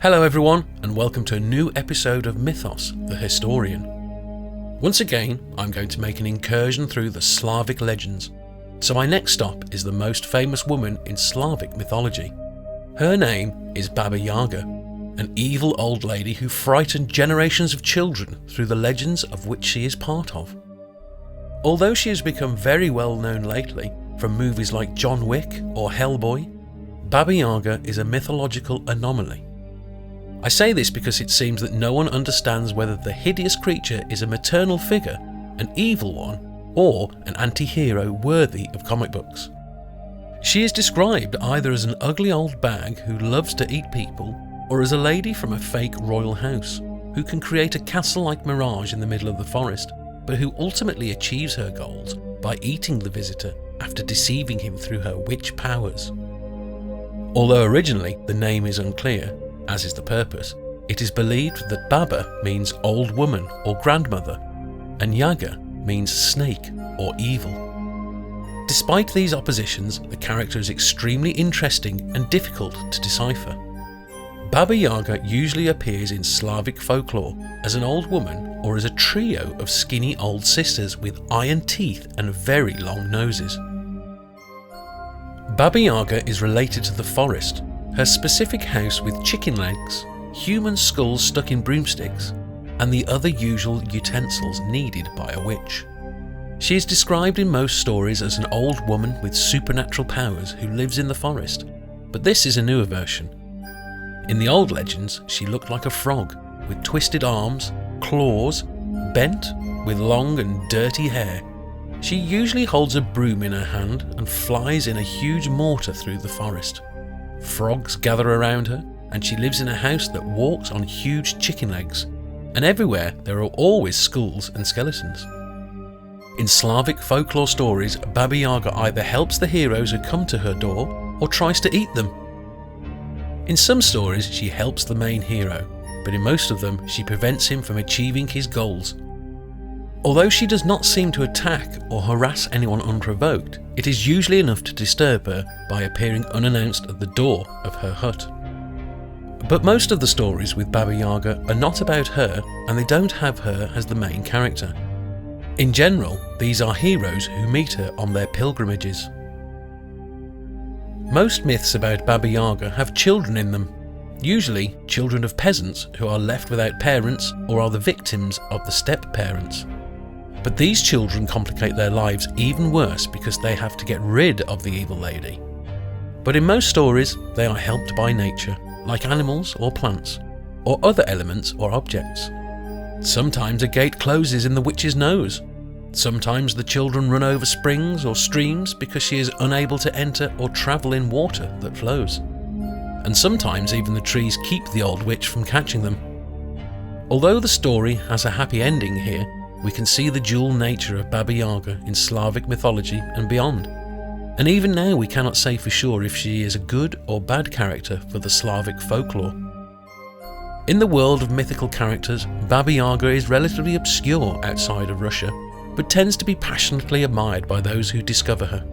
Hello everyone, and welcome to a new episode of Mythos, the Historian. Once again, I'm going to make an incursion through the Slavic legends. So my next stop is the most famous woman in Slavic mythology. Her name is Babayaga, an evil old lady who frightened generations of children through the legends of which she is part of. Although she has become very well known lately from movies like John Wick or Hellboy, Babayaga is a mythological anomaly. I say this because it seems that no one understands whether the hideous creature is a maternal figure, an evil one, or an anti-hero worthy of comic books. She is described either as an ugly old bag who loves to eat people, or as a lady from a fake royal house, who can create a castle-like mirage in the middle of the forest, but who ultimately achieves her goals by eating the visitor after deceiving him through her witch powers. Although originally the name is unclear, as is the purpose, it is believed that Baba means old woman or grandmother, and Yaga means snake or evil. Despite these oppositions, the character is extremely interesting and difficult to decipher. Baba Yaga usually appears in Slavic folklore as an old woman or as a trio of skinny old sisters with iron teeth and very long noses. Baba Yaga is related to the forest, her specific house with chicken legs, human skulls stuck in broomsticks, and the other usual utensils needed by a witch. She is described in most stories as an old woman with supernatural powers who lives in the forest, but this is a newer version. In the old legends, she looked like a frog, with twisted arms, claws, bent, with long and dirty hair. She usually holds a broom in her hand and flies in a huge mortar through the forest. Frogs gather around her, and she lives in a house that walks on huge chicken legs, and everywhere there are always skulls and skeletons. In Slavic folklore stories, Baba Yaga either helps the heroes who come to her door or tries to eat them. In some stories she helps the main hero, but in most of them she prevents him from achieving his goals. Although she does not seem to attack or harass anyone unprovoked, it is usually enough to disturb her by appearing unannounced at the door of her hut. But most of the stories with Baba Yaga are not about her, and they don't have her as the main character. In general, these are heroes who meet her on their pilgrimages. Most myths about Baba Yaga have children in them, usually children of peasants who are left without parents or are the victims of the step-parents. But these children complicate their lives even worse because they have to get rid of the evil lady. But in most stories, they are helped by nature, like animals or plants, or other elements or objects. Sometimes a gate closes in the witch's nose. Sometimes the children run over springs or streams because she is unable to enter or travel in water that flows. And sometimes even the trees keep the old witch from catching them. Although the story has a happy ending here, we can see the dual nature of Baba Yaga in Slavic mythology and beyond. And even now we cannot say for sure if she is a good or bad character for the Slavic folklore. In the world of mythical characters, Baba Yaga is relatively obscure outside of Russia, but tends to be passionately admired by those who discover her.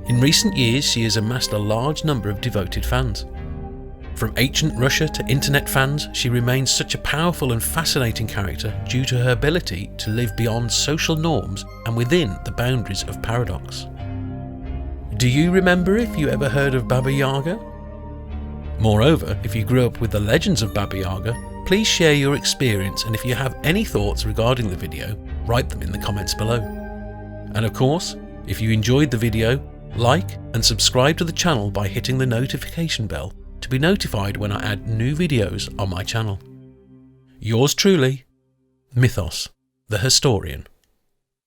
In recent years she has amassed a large number of devoted fans. From ancient Russia to internet fans, she remains such a powerful and fascinating character due to her ability to live beyond social norms and within the boundaries of paradox. Do you remember if you ever heard of Baba Yaga? Moreover, if you grew up with the legends of Baba Yaga, please share your experience, and if you have any thoughts regarding the video, write them in the comments below. And of course, if you enjoyed the video, like and subscribe to the channel by hitting the notification bell to be notified when I add new videos on my channel. Yours truly, Mythos, the Historian.